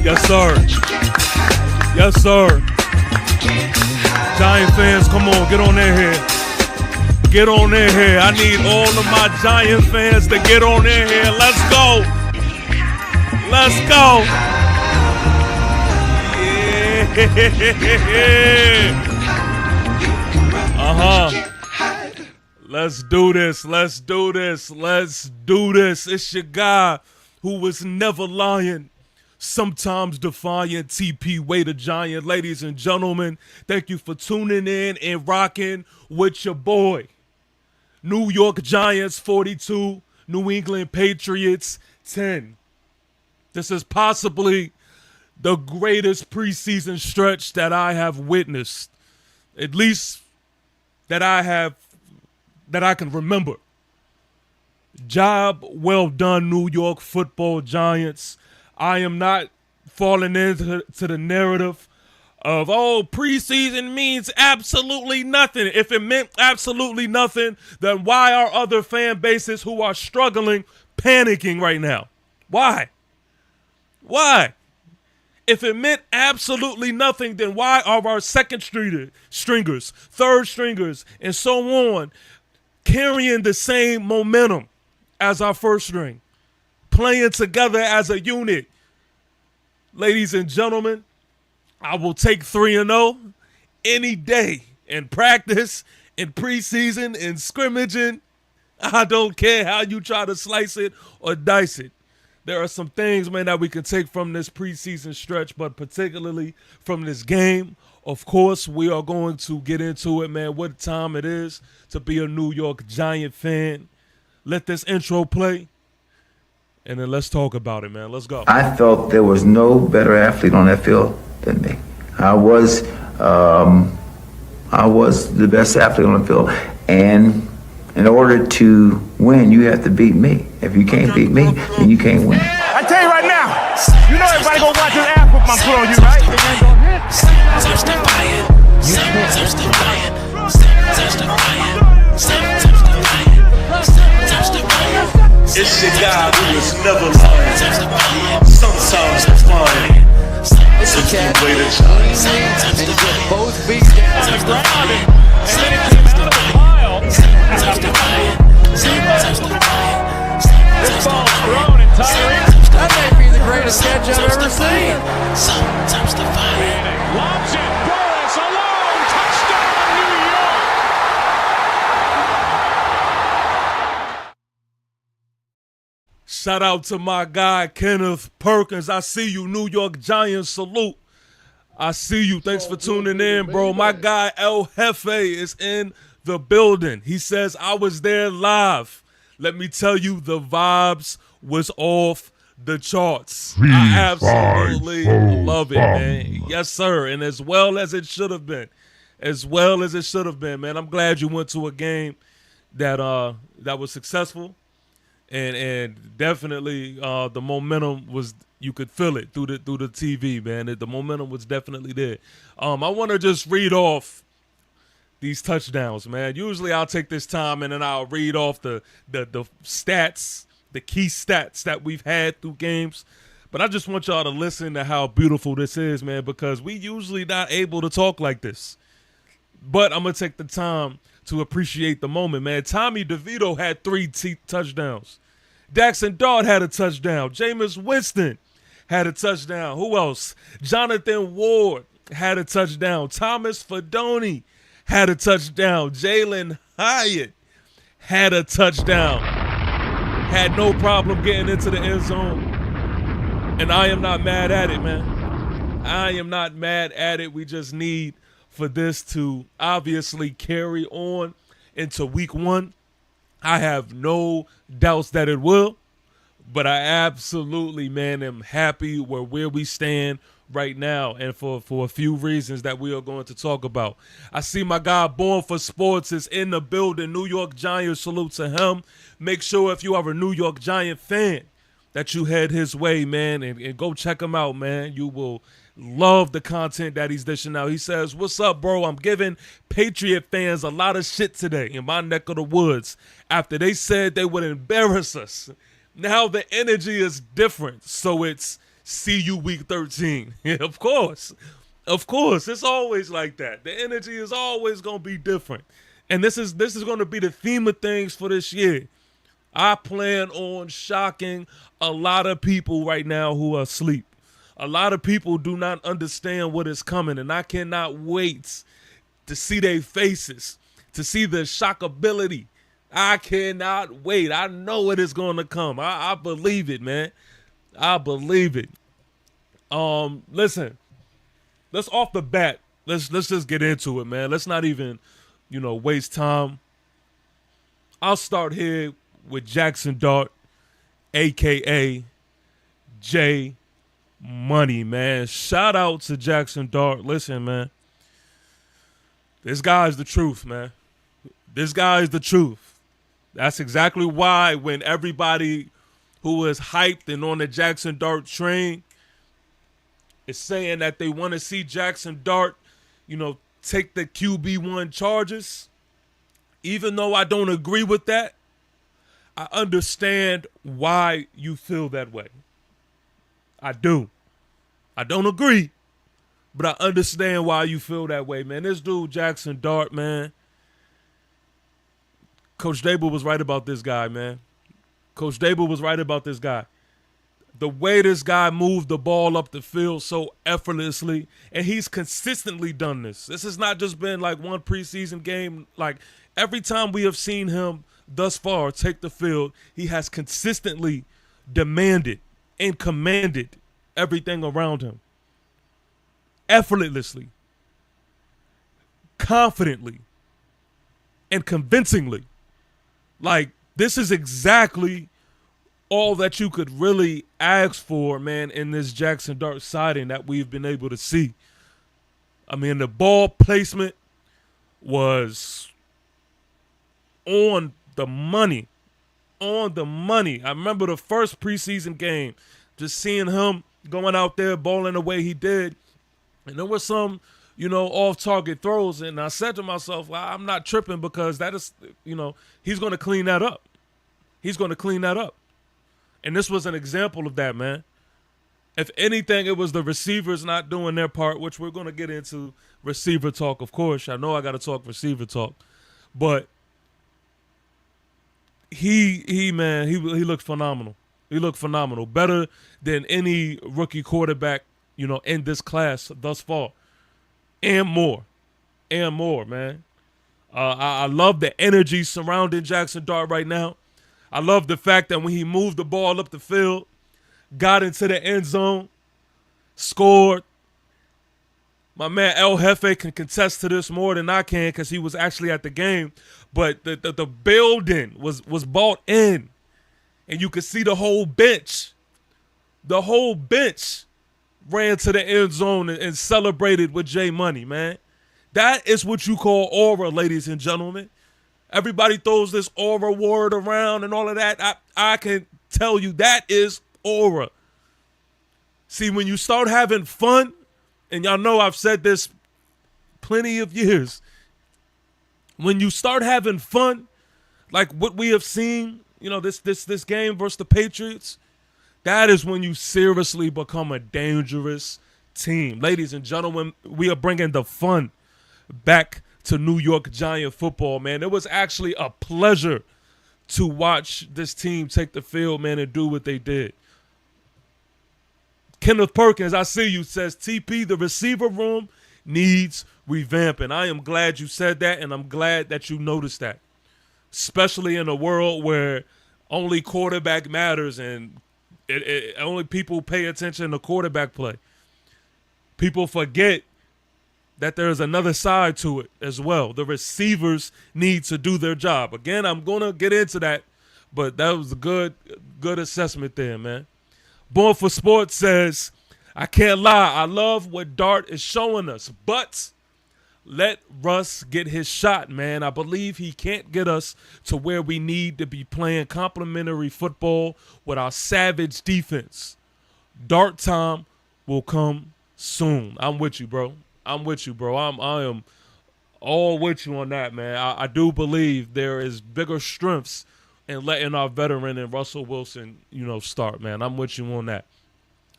Yes, sir. Yes, sir. Giant fans, come on, get on in here. Get on in here. I need all of my Giant fans to get on in here. Let's go. Let's go. Yeah. Let's do this. Let's do this. Let's do this. It's your guy who was never lying, sometimes defiant, TP Way the Giant. Ladies and gentlemen, thank you for tuning in and rocking with your boy. New York Giants 42, New England Patriots 10. This is possibly the greatest preseason stretch that I have witnessed, at least that I can remember. Job well done, New York Football Giants. I am not falling into the narrative of, oh, preseason means absolutely nothing. If it meant absolutely nothing, then why are other fan bases who are struggling panicking right now? Why? Why? If it meant absolutely nothing, then why are our second stringers, third stringers, and so on carrying the same momentum as our first string, playing together as a unit? Ladies and gentlemen, I will take 3-0 any day in practice, in preseason, in scrimmaging. I don't care how you try to slice it or dice it. There are some things, man, that we can take from this preseason stretch, but particularly from this game. Of course, we are going to get into it, man, what time it is to be a New York Giant fan. Let this intro play, and then let's talk about it, man. Let's go. I felt there was no better athlete on that field than me. I was the best athlete on the field, and in order to win, you have to beat me. If you can't beat me, then you can't win. I tell you right now, you know everybody gonna watch this ass whoop I'm put on you, right? It's your guy who is never lying, sometimes defiant. It's the way to Giant. And you get both feet down on the ground, and then it came out of the pile. This ball's thrown, and Tyree, that may be the greatest catch I've ever seen. Sometimes defiant. Lobs it, Burris alone, touchdown New York. Shout out to my guy, Kenneth Perkins. I see you, New York Giants. Salute. I see you. Thanks for tuning in, bro. My guy, El Jefe, is in the building. He says, I was there live. Let me tell you, the vibes was off the charts. I absolutely love it, man. Yes, sir. And as well as it should have been. As well as it should have been, man. I'm glad you went to a game that was successful. And definitely the momentum was, you could feel it through the TV, man. The momentum was definitely there. I want to just read off these touchdowns, man. Usually I'll take this time and then I'll read off the stats, the key stats that we've had through games. But I just want y'all to listen to how beautiful this is, man, because we usually not able to talk like this. But I'm going to take the time to appreciate the moment, man. Tommy DeVito had 3 touchdowns. Jackson Dart had a touchdown. Jameis Winston had a touchdown. Who else? Jonathan Ward had a touchdown. Thomas Fidone had a touchdown. Jalen Hyatt had a touchdown. Had no problem getting into the end zone. And I am not mad at it, man. I am not mad at it. We just need for this to obviously carry on into week 1. I have no doubts that it will, but I absolutely, man, am happy where we stand right now, and for a few reasons that we are going to talk about. I see my guy Born for Sports is in the building. New York Giants, salute to him. Make sure if you are a New York Giant fan that you head his way, man, and go check him out, man. You will love the content that he's dishing out. He says, "What's up, bro? I'm giving Patriot fans a lot of shit today in my neck of the woods after they said they would embarrass us. Now the energy is different, so it's see you week 13. Of course. It's always like that. The energy is always going to be different. And this is going to be the theme of things for this year. I plan on shocking a lot of people right now who are asleep. A lot of people do not understand what is coming, and I cannot wait to see their faces, to see the shockability. I cannot wait. I know it is going to come. I believe it, man. I believe it. Listen, let's off the bat. Let's just get into it, man. Let's not even, waste time. I'll start here with Jackson Dart, aka J Money, man. Shout out to Jackson Dart. Listen, man. This guy is the truth, man. This guy is the truth. That's exactly why when everybody who is hyped and on the Jackson Dart train is saying that they want to see Jackson Dart, take the QB1 charges, even though I don't agree with that, I understand why you feel that way. I do. I don't agree, but I understand why you feel that way, man. This dude, Jackson Dart, man. Coach Dable was right about this guy, man. Coach Dable was right about this guy. The way this guy moved the ball up the field so effortlessly, and he's consistently done this. This has not just been like one preseason game. Like every time we have seen him thus far take the field, he has consistently demanded and commanded everything around him. Effortlessly, confidently, and convincingly. Like, this is exactly all that you could really ask for, man, in this Jackson Dart sighting that we've been able to see. I mean, the ball placement was on the money. On the money. I remember the first preseason game, just seeing him going out there, balling the way he did. And there were some, off-target throws. And I said to myself, well, I'm not tripping because that is, he's going to clean that up. He's going to clean that up. And this was an example of that, man. If anything, it was the receivers not doing their part, which we're going to get into receiver talk, of course. I know I got to talk receiver talk. But he looked phenomenal. He looked phenomenal. Better than any rookie quarterback, in this class thus far. And more. And more, man. I love the energy surrounding Jackson Dart right now. I love the fact that when he moved the ball up the field, got into the end zone, scored. My man El Jefe can contest to this more than I can because he was actually at the game. But the building was bought in. And you could see the whole bench. The whole bench ran to the end zone and celebrated with J Money, man. That is what you call aura, ladies and gentlemen. Everybody throws this aura word around and all of that. I can tell you that is aura. See, when you start having fun, and y'all know I've said this plenty of years, when you start having fun, like what we have seen, this game versus the Patriots, that is when you seriously become a dangerous team. Ladies and gentlemen, we are bringing the fun back to New York Giant football, man. It was actually a pleasure to watch this team take the field, man, and do what they did. Kenneth Perkins, I see you, says, TP, the receiver room needs revamping. I am glad you said that, and I'm glad that you noticed that, especially in a world where only quarterback matters and only people pay attention to quarterback play. People forget that there's another side to it as well. The receivers need to do their job. Again, I'm going to get into that, but that was a good assessment there, man. Born for Sports says, I can't lie, I love what Dart is showing us, but let Russ get his shot, man. I believe he can't get us to where we need to be playing complementary football with our savage defense. Dart time will come soon. I'm with you, bro. I am all with you on that, man. I do believe there is bigger strengths in letting our veteran and Russell Wilson, start, man. I'm with you on that.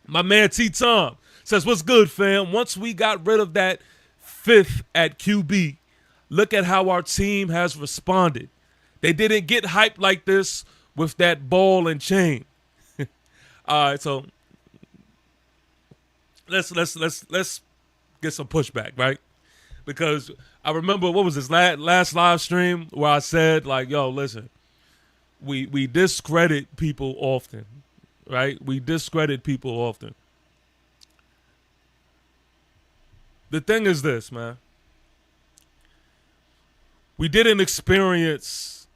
My man T-Tom says, what's good, fam? Once we got rid of that fifth at QB, look at how our team has responded. They didn't get hyped like this with that ball and chain. All right, so let's get some pushback, right? Because I remember, what was this last live stream where I said, like, yo, listen, we discredit people often, right? We discredit people often. The thing is this, man. We didn't experience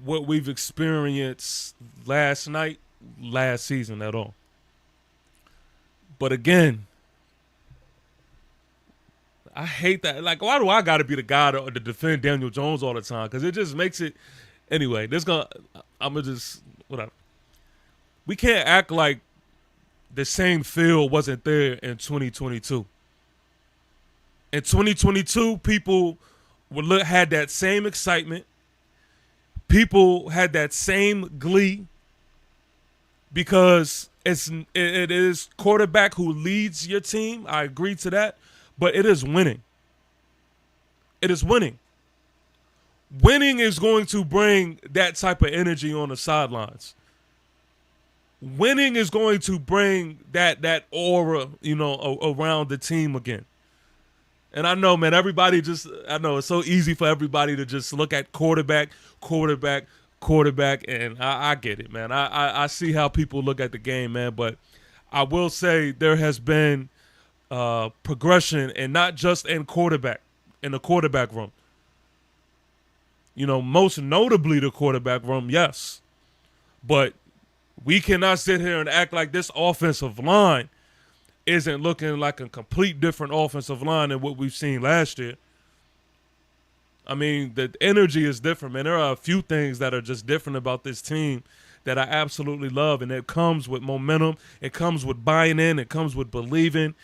what we've experienced last season at all. But again, I hate that. Like, why do I got to be the guy to defend Daniel Jones all the time? Because it just makes it. Anyway, I'm going to just, whatever. We can't act like the same feel wasn't there in 2022. In 2022, people had that same excitement. People had that same glee because it is quarterback who leads your team. I agree to that, but it is winning. It is winning. Winning is going to bring that type of energy on the sidelines. Winning is going to bring that aura, around the team again. And I know, man, I know it's so easy for everybody to just look at quarterback, and I get it, man. I see how people look at the game, man, but I will say there has been progression, and not just in the quarterback room. Most notably the quarterback room, yes. But we cannot sit here and act like this offensive line isn't looking like a complete different offensive line than what we've seen last year. I mean, the energy is different, man. There are a few things that are just different about this team that I absolutely love, and it comes with momentum. It comes with buying in. It comes with believing,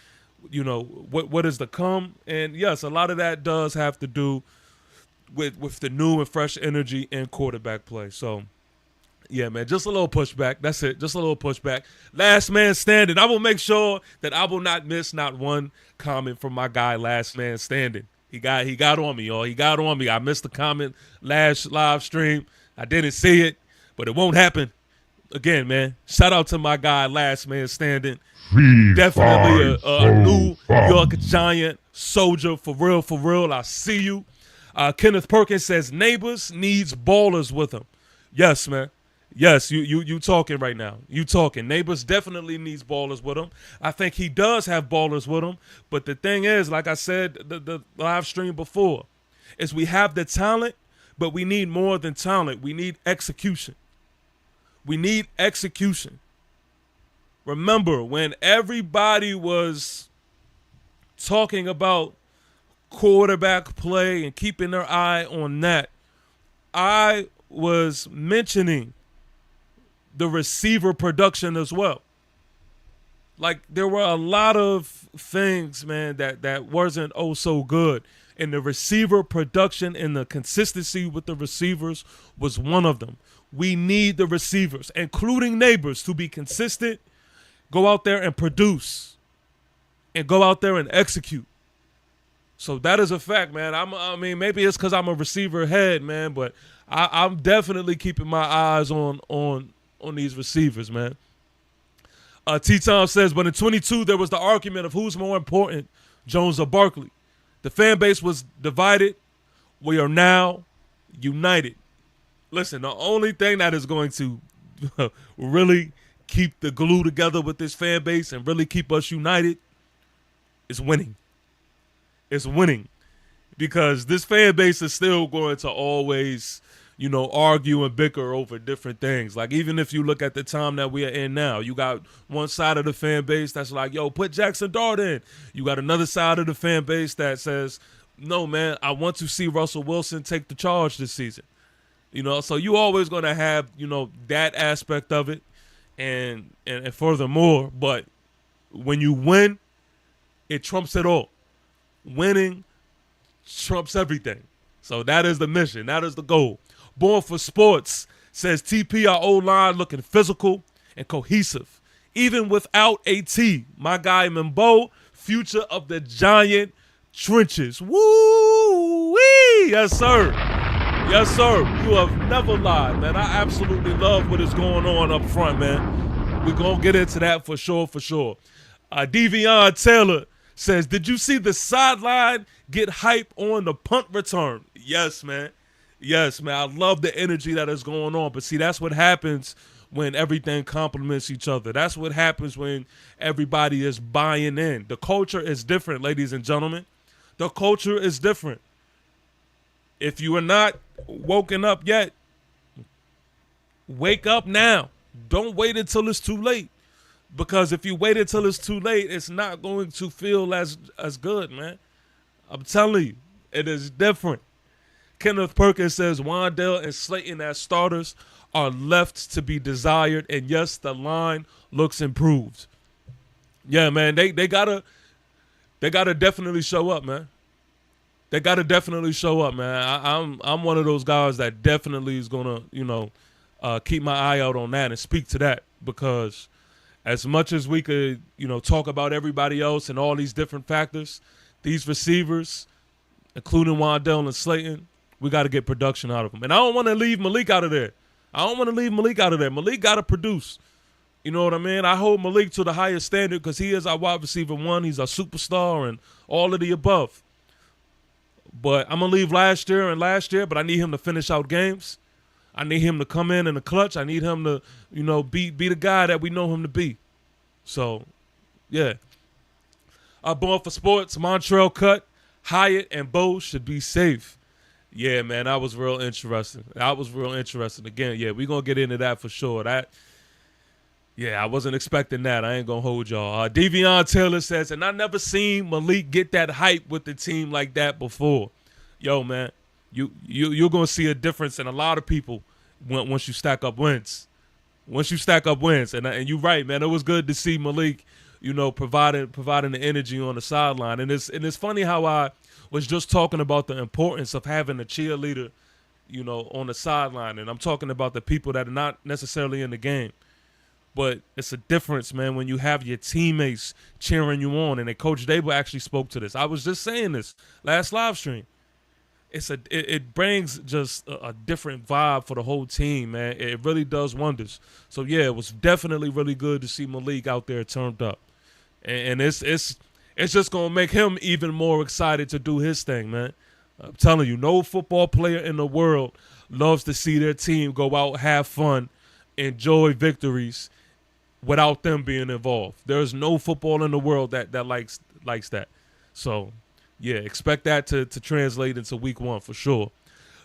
what is to come. And, yes, a lot of that does have to do with the new and fresh energy in quarterback play. So, yeah, man, just a little pushback. That's it. Just a little pushback. Last man standing. I will make sure that I will not miss not one comment from my guy, Last Man Standing. He got on me, y'all. He got on me. I missed the comment last live stream. I didn't see it, but it won't happen again, man. Shout out to my guy, Last Man Standing. Definitely a New York Giant soldier, for real. I see you. Kenneth Perkins says Neighbors needs ballers with him. Yes, man. Yes, you talking right now. You talking. Neighbors definitely needs ballers with him. I think he does have ballers with him. But the thing is, like I said the live stream before, is we have the talent, but we need more than talent. We need execution. Remember, when everybody was talking about quarterback play and keeping their eye on that, I was mentioning the receiver production as well. Like, there were a lot of things, man, that wasn't so good. And the receiver production and the consistency with the receivers was one of them. We need the receivers, including Neighbors, to be consistent, go out there and produce, and go out there and execute. So that is a fact, man. I mean, maybe it's because I'm a receiver head, man, but I'm definitely keeping my eyes on these receivers, man. T-Tom says, but in 22, there was the argument of who's more important, Jones or Barkley. The fan base was divided. We are now united. Listen, the only thing that is going to really keep the glue together with this fan base and really keep us united is winning. It's winning, because this fan base is still going to always, argue and bicker over different things. Like, even if you look at the time that we are in now, you got one side of the fan base that's like, yo, put Jackson Dart in. You got another side of the fan base that says, no, man, I want to see Russell Wilson take the charge this season. So you always going to have, that aspect of it. And furthermore, but when you win, it trumps it all. Winning trumps everything. So that is the mission. That is the goal. Born for Sports says TP, our O-line looking physical and cohesive. Even without AT, my guy Mimbo, future of the Giant trenches. Woo-wee! Yes, sir. Yes, sir. You have never lied, man. I absolutely love what is going on up front, man. We're going to get into that for sure, for sure. Devion Taylor says, did you see the sideline get hype on the punt return? Yes, man. Yes, man. I love the energy that is going on. But see, that's what happens when everything complements each other. That's what happens when everybody is buying in. The culture is different, ladies and gentlemen. The culture is different. If you are not woken up yet, wake up now. Don't wait until it's too late. Because if you wait until it's too late, it's not going to feel as good, man. I'm telling you, it is different. Kenneth Perkins says Wandale and Slayton as starters are left to be desired. And yes, the line looks improved. Yeah, man, they gotta definitely show up, man. They gotta definitely show up, man. I'm one of those guys that definitely is gonna, keep my eye out on that and speak to that, because as much as we could, talk about everybody else and all these different factors, these receivers, including Wandale and Slayton, we got to get production out of them. And I don't want to leave Malik out of there. Malik got to produce. You know what I mean? I hold Malik to the highest standard because he is our wide receiver one. He's our superstar and all of the above. But I'm going to leave last year, but I need him to finish out games. I need him to come in the clutch. I need him to, be the guy that we know him to be. So, yeah. Born for Sports, Montrell Cut, Hyatt, and Bo should be safe. Yeah, man, that was real interesting. Again, yeah, we're going to get into that for sure. I wasn't expecting that. I ain't going to hold y'all. Devion Taylor says, and I never seen Malik get that hype with the team like that before. Yo, man. You're going to see a difference in a lot of people once you stack up wins. And you're right, man. It was good to see Malik, providing the energy on the sideline. And it's funny how I was just talking about the importance of having a cheerleader, on the sideline. And I'm talking about the people that are not necessarily in the game. But it's a difference, man, when you have your teammates cheering you on. And Coach Dable actually spoke to this. I was just saying this last live stream. It brings just a different vibe for the whole team, man. It really does wonders. So yeah, it was definitely really good to see Malik out there turned up, and it's just gonna make him even more excited to do his thing, man. I'm telling you, no football player in the world loves to see their team go out, have fun, enjoy victories without them being involved. There's no football in the world that likes that. So. Yeah, expect that to translate into week one for sure.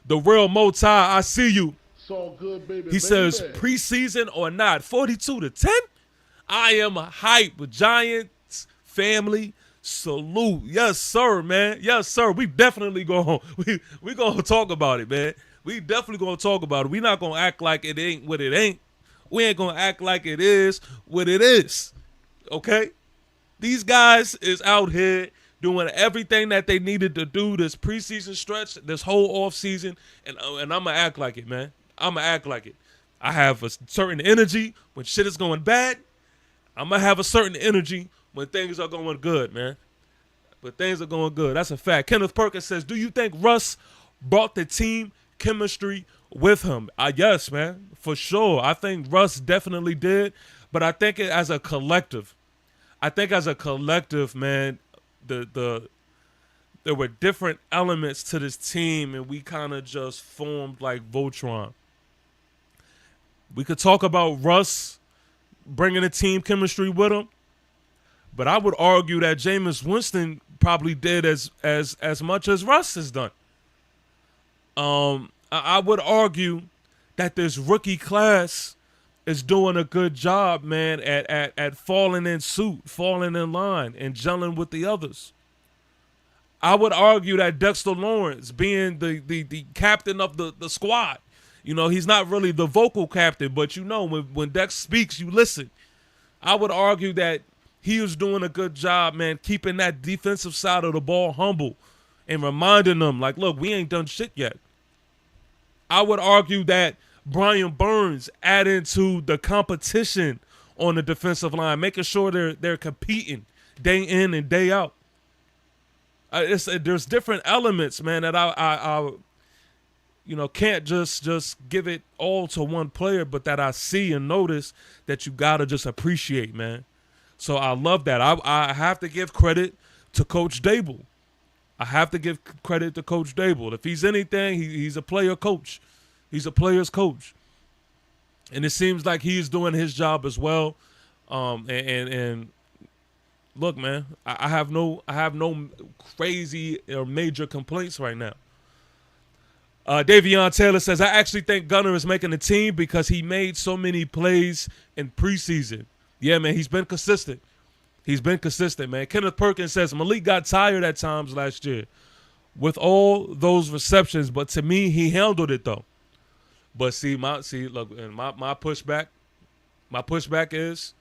The real Motai, I see you. It's all good, baby. He says, preseason or not, 42-10. I am hype. Giants family salute. Yes, sir, man. Yes, sir. We definitely gonna talk about it, man. We definitely gonna talk about it. We not gonna act like it ain't what it ain't. We ain't gonna act like it is what it is. Okay? These guys is out here doing everything that they needed to do this preseason stretch, this whole offseason, and I'm going to act like it, man. I'm going to act like it. I have a certain energy when shit is going bad. I'm going to have a certain energy when things are going good, man. But things are going good. That's a fact. Kenneth Perkins says, do you think Russ brought the team chemistry with him? Yes, man, for sure. I think Russ definitely did. But I think as a collective, man, there were different elements to this team, and we kind of just formed like Voltron. We could talk about Russ bringing the team chemistry with him, but I would argue that Jameis Winston probably did as much as Russ has done. I would argue that this rookie class is doing a good job, man, at falling in suit, falling in line, and gelling with the others. I would argue that Dexter Lawrence, being the captain of the squad, you know, he's not really the vocal captain, but you know, when Dex speaks, you listen. I would argue that he was doing a good job, man, keeping that defensive side of the ball humble and reminding them, like, look, we ain't done shit yet. I would argue that Brian Burns adding to the competition on the defensive line, making sure they're competing day in and day out. There's different elements, man, that I can't just give it all to one player, but that I see and notice that you gotta just appreciate, man. So I love that. I have to give credit to Coach Dable. If he's anything, he's a player coach. He's a player's coach, and it seems like he's doing his job as well. And look, man, I have no crazy or major complaints right now. Davion Taylor says, I actually think Gunner is making the team because he made so many plays in preseason. Yeah, man, he's been consistent. Man. Kenneth Perkins says, Malik got tired at times last year with all those receptions, but to me, he handled it, though. But my pushback is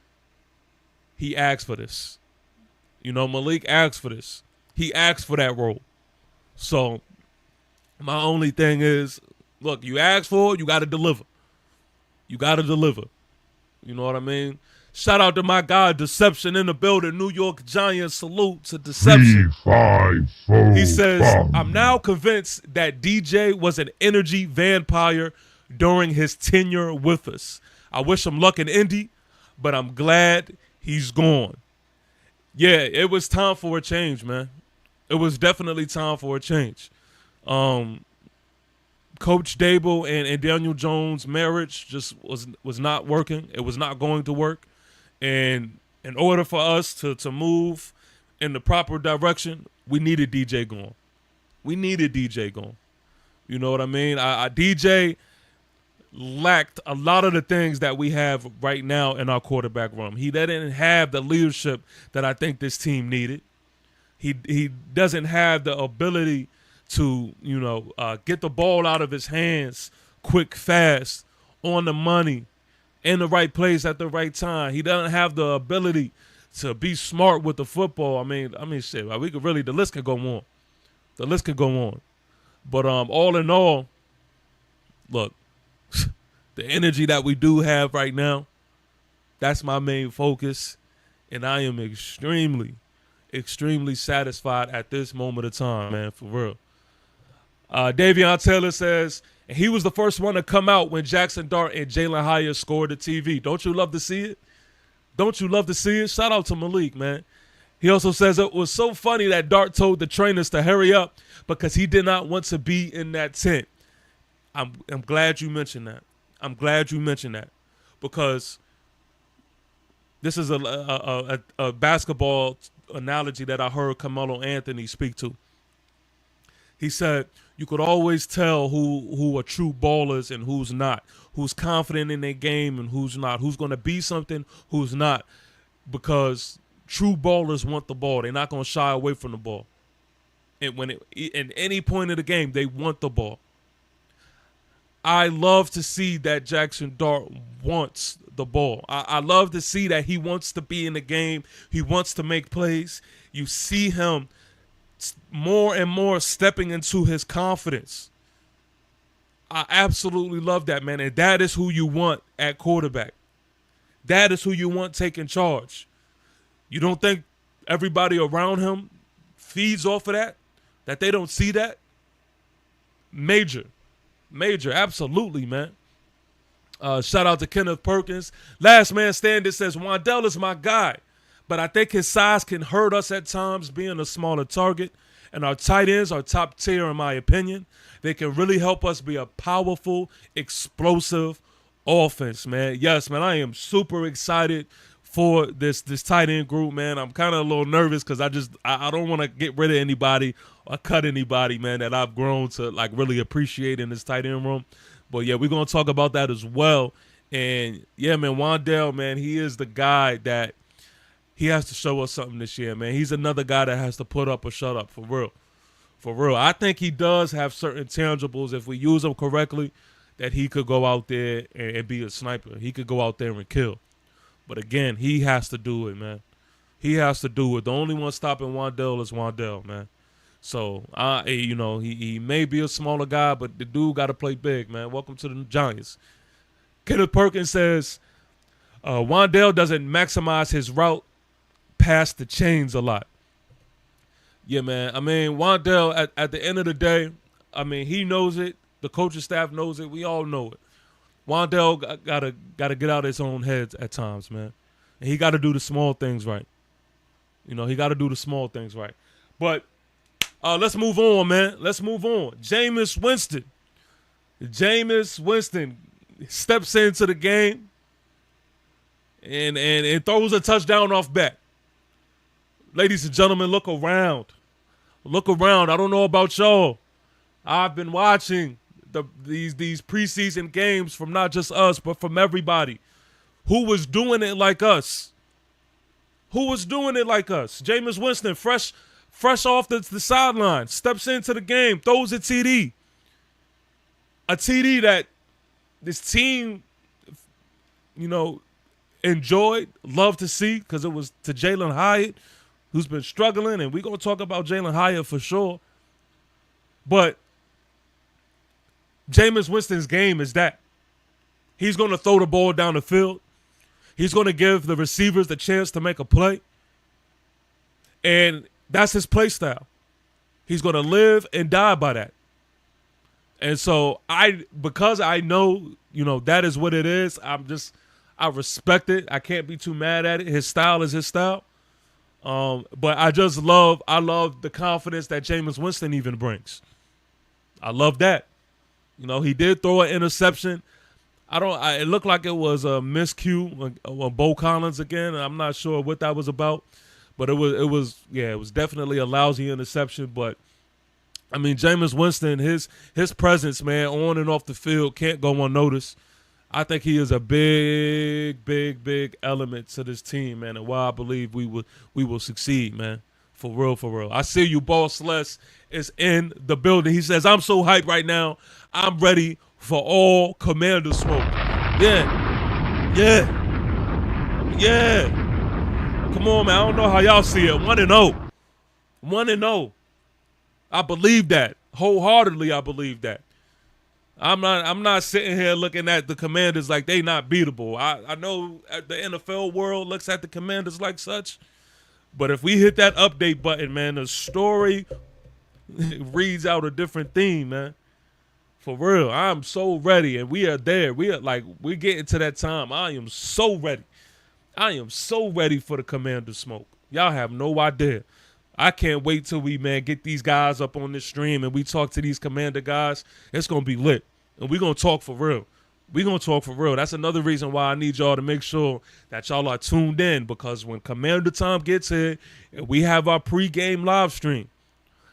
he asked for this. You know, Malik asked for this. He asked for that role. So my only thing is, look, you asked for it, you got to deliver. You know what I mean? Shout out to my guy, Deception in the building. New York Giants, salute to Deception. 3, 5, 4, he says, bomb. I'm now convinced that DJ was an energy vampire during his tenure with us. I wish him luck in Indy, but I'm glad he's gone. Yeah, it was time for a change, man. It was definitely time for a change. Coach Dable and Daniel Jones' marriage just was not working. It was not going to work. And in order for us to move in the proper direction, we needed DJ gone. You know what I mean? DJ lacked a lot of the things that we have right now in our quarterback room. He didn't have the leadership that I think this team needed. He doesn't have the ability to, get the ball out of his hands quick, fast, on the money, in the right place at the right time. He doesn't have the ability to be smart with the football. I mean, shit. We could really. The list could go on. But all in all, look, the energy that we do have right now, that's my main focus, and I am extremely, extremely satisfied at this moment of time, man, for real. Davion Taylor says, and he was the first one to come out when Jackson Dart and Jalen Hyatt scored the TV. Don't you love to see it? Shout out to Malik, man. He also says it was so funny that Dart told the trainers to hurry up because he did not want to be in that tent. I'm glad you mentioned that. Because this is a basketball analogy that I heard Carmelo Anthony speak to. He said, you could always tell who are true ballers and who's not, who's confident in their game and who's not, who's going to be something, who's not, because true ballers want the ball. They're not going to shy away from the ball. And in any point of the game, they want the ball. I love to see that Jackson Dart wants the ball. I love to see that he wants to be in the game. He wants to make plays. You see him more and more stepping into his confidence. I absolutely love that, man. And that is who you want at quarterback. That is who you want taking charge. You don't think everybody around him feeds off of that? That they don't see that? Major, absolutely, man. Shout out to Kenneth Perkins. Last man standing says, Wandell is my guy, but I think his size can hurt us at times being a smaller target. And our tight ends are top tier in my opinion. They can really help us be a powerful, explosive offense, man. Yes, man, I am super excited for this tight end group, man. I'm kind of a little nervous because I don't want to get rid of anybody or cut anybody, man, that I've grown to like really appreciate in this tight end room. But yeah, we're gonna talk about that as well. And yeah, man, Wandell, man, he is the guy that he has to show us something this year, man. He's another guy that has to put up or shut up, for real. For real. I think he does have certain tangibles, if we use them correctly, that he could go out there and be a sniper. He could go out there and kill. But again, he has to do it, man. He has to do it. The only one stopping Wandell is Wandell, man. So, he may be a smaller guy, but the dude got to play big, man. Welcome to the Giants. Kenneth Perkins says, Wandell doesn't maximize his route past the chains a lot. Yeah, man. I mean, Wandell, at the end of the day, I mean, he knows it. The coaching staff knows it. We all know it. Wandell gotta get out of his own head at times, man. And he got to do the small things right. He got to do the small things right. But let's move on, man. Let's move on. Jameis Winston. Jameis Winston steps into the game and throws a touchdown off bat. Ladies and gentlemen, look around. Look around. I don't know about y'all. I've been watching these preseason games from not just us, but from everybody. Who was doing it like us? Who was doing it like us? Jameis Winston, fresh off the sideline, steps into the game, throws a TD. A TD that this team, enjoyed, loved to see, because it was to Jalen Hyatt, who's been struggling, and we're going to talk about Jalen Hyatt for sure. But Jameis Winston's game is that. He's going to throw the ball down the field. He's going to give the receivers the chance to make a play. And that's his play style. He's going to live and die by that. And so because I know, that is what it is, I respect it. I can't be too mad at it. His style is his style. But I love the confidence that Jameis Winston even brings. I love that. He did throw an interception. It looked like it was a miscue on Bo Collins again. I'm not sure what that was about, but it was definitely a lousy interception. But I mean, Jameis Winston, his presence, man, on and off the field can't go unnoticed. I think he is a big, big, big element to this team, man, and why I believe we will succeed, man. For real, for real. I see you, Boss Les is in the building. He says, I'm so hyped right now. I'm ready for all Commander smoke. Yeah. Come on, man. I don't know how y'all see it. 1-0. 1-0. I believe that. Wholeheartedly, I believe that. I'm not sitting here looking at the Commanders like they not beatable. I know the NFL world looks at the Commanders like such. But if we hit that update button, man, the story reads out a different theme, man. For real. I'm so ready, and we are there. We're getting to that time. I am so ready. I am so ready for the Commander smoke. Y'all have no idea. I can't wait till we, man, get these guys up on this stream and we talk to these Commander guys. It's going to be lit. And we're going to talk for real. We're going to talk for real. That's another reason why I need y'all to make sure that y'all are tuned in, because when Commander time gets here and we have our pregame live stream,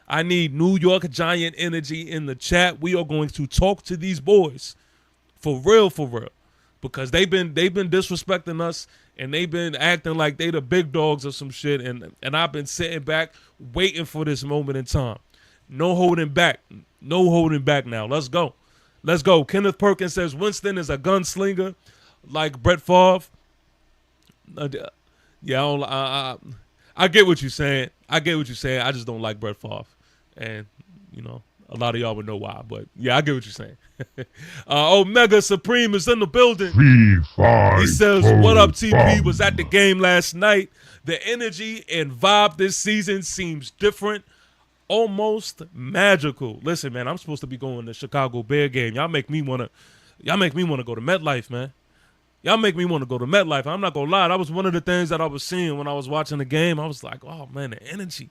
I need New York Giant energy in the chat. We are going to talk to these boys for real, because they've been disrespecting us. And they've been acting like they the big dogs or some shit. And I've been sitting back waiting for this moment in time. No holding back. No holding back now. Let's go. Let's go. Kenneth Perkins says Winston is a gunslinger like Brett Favre. I get what you're saying. I just don't like Brett Favre. And, A lot of y'all would know why, but yeah, I get what you're saying. Omega Supreme is in the building. He says, "What up, TP? Was at the game last night. The energy and vibe this season seems different, almost magical." Listen, man, I'm supposed to be going to the Chicago Bear game. Y'all make me wanna go to MetLife, man. Y'all make me want to go to MetLife. I'm not gonna lie, that was one of the things that I was seeing when I was watching the game. I was like, oh man, the energy.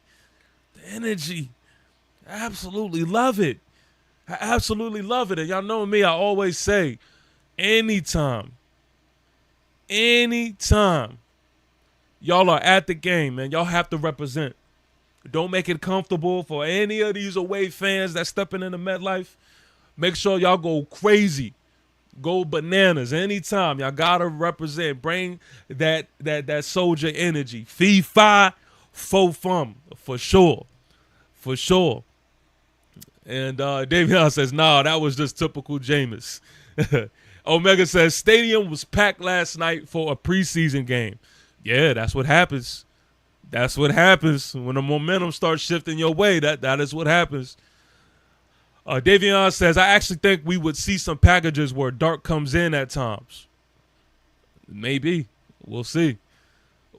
I absolutely love it. And y'all know me, I always say, anytime y'all are at the game, man, y'all have to represent. Don't make it comfortable for any of these away fans that stepping into MetLife. Make sure y'all go crazy. Go bananas anytime. Y'all gotta represent. Bring that soldier energy. Fee, fi, fo, fum. For sure. And Davion says, nah, that was just typical Jameis. Omega says, stadium was packed last night for a preseason game. Yeah, that's what happens. That's what happens when the momentum starts shifting your way. That is what happens. Davion says, I actually think we would see some packages where Dark comes in at times. Maybe. We'll see.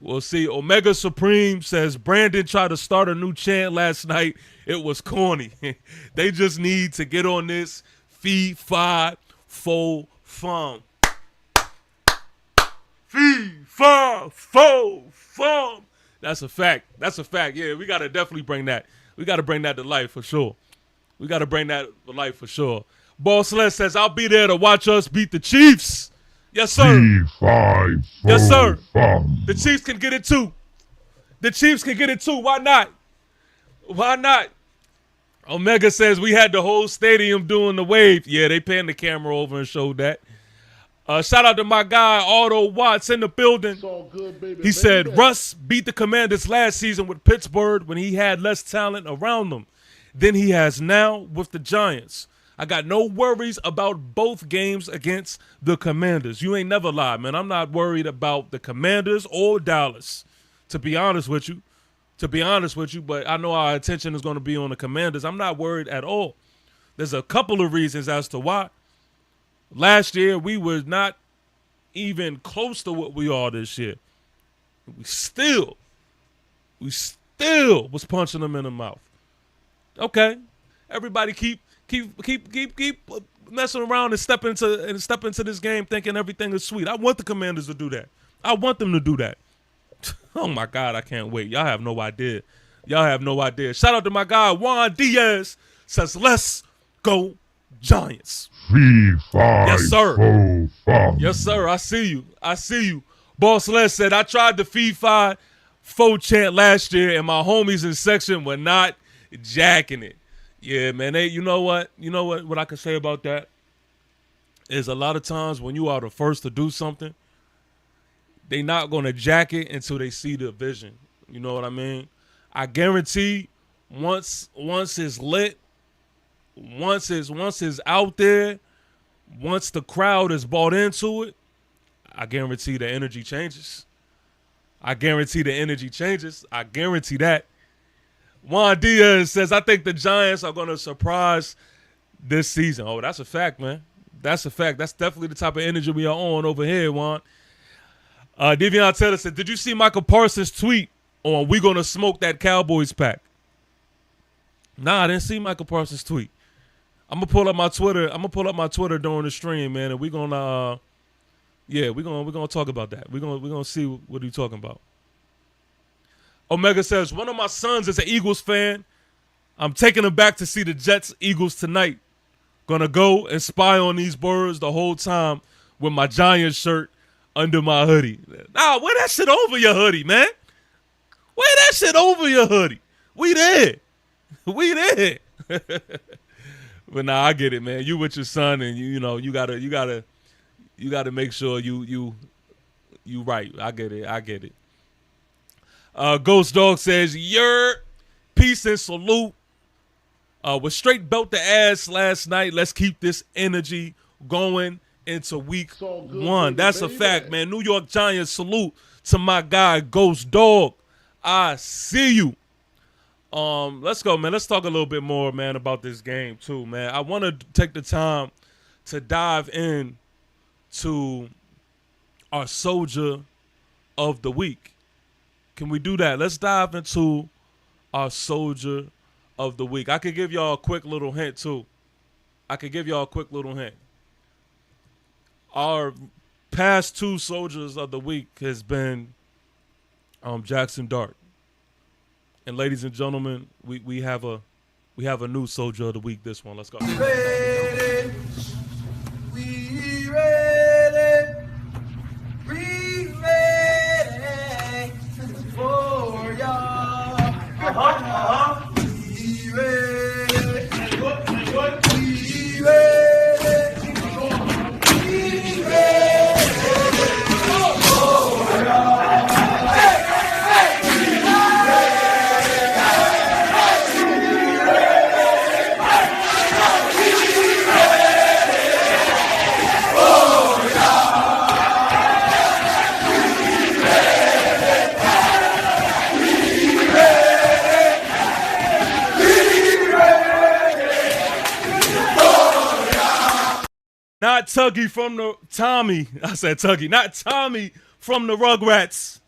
Omega Supreme says, Brandon tried to start a new chant last night. It was corny. They just need to get on this fee, fi, fo, fum. Fee, fi, fo, fum. That's a fact. Yeah, we got to definitely bring that. We got to bring that to life for sure. Boss Les says, I'll be there to watch us beat the Chiefs. Yes, sir. Yes, sir. The Chiefs can get it too. Why not? Omega says, we had the whole stadium doing the wave. Yeah, they panned the camera over and showed that. Shout out to my guy, Otto Watts, in the building. He said, Russ beat the Commanders last season with Pittsburgh when he had less talent around them than he has now with the Giants. I got no worries about both games against the Commanders. You ain't never lied, man. I'm not worried about the Commanders or Dallas, to be honest with you. But I know our attention is going to be on the Commanders. I'm not worried at all. There's a couple of reasons as to why. Last year, we were not even close to what we are this year. We still was punching them in the mouth. Okay, everybody keep messing around and step into this game thinking everything is sweet. I want the Commanders to do that. I want them to do that. Oh my God, I can't wait. Y'all have no idea. Shout out to my guy Juan Diaz. Says, let's go Giants. Yes, sir. Yes, sir. I see you. Boss Les said, I tried the fee fi fo chant last year and my homies in section were not jacking it. Yeah, man. You know what I can say about that is a lot of times when you are the first to do something, they not going to jack it until they see the vision. You know what I mean? I guarantee once it's lit, once it's out there, once the crowd is bought into it, I guarantee the energy changes. I guarantee that. Juan Diaz says, I think the Giants are going to surprise this season. Oh, that's a fact, man. That's a fact. That's definitely the type of energy we are on over here, Juan. Devion Taylor said, did you see Michael Parsons' tweet on we going to smoke that Cowboys pack? Nah, I didn't see Michael Parsons' tweet. I'm going to pull up my Twitter during the stream, man, and we're going to we're going to talk about that. We're going to see what he's talking about. Omega says, one of my sons is an Eagles fan. I'm taking him back to see the Jets-Eagles tonight. Gonna go and spy on these birds the whole time with my Giants shirt under my hoodie. Nah, wear that shit over your hoodie, man. Wear that shit over your hoodie. We there. But nah, I get it, man. You with your son, and you gotta make sure you right. I get it. Ghost Dog says, peace and salute. Was straight belt the ass last night. Let's keep this energy going into week one. That's a fact, man. New York Giants, salute to my guy, Ghost Dog. I see you. Let's go, man. Let's talk a little bit more, man, about this game too, man. I want to take the time to dive in to our soldier of the week. Can we do that? Let's dive into our soldier of the week. I could give y'all a quick little hint too. Our past two soldiers of the week has been Jackson Dart. And ladies and gentlemen, we have a new soldier of the week this one. Let's go. Ready, we ready, we ready for y'all. We ready, we ready, we ready for y'all. Not Tuggy from the Tommy. I said Tuggy. Not Tommy from the Rugrats.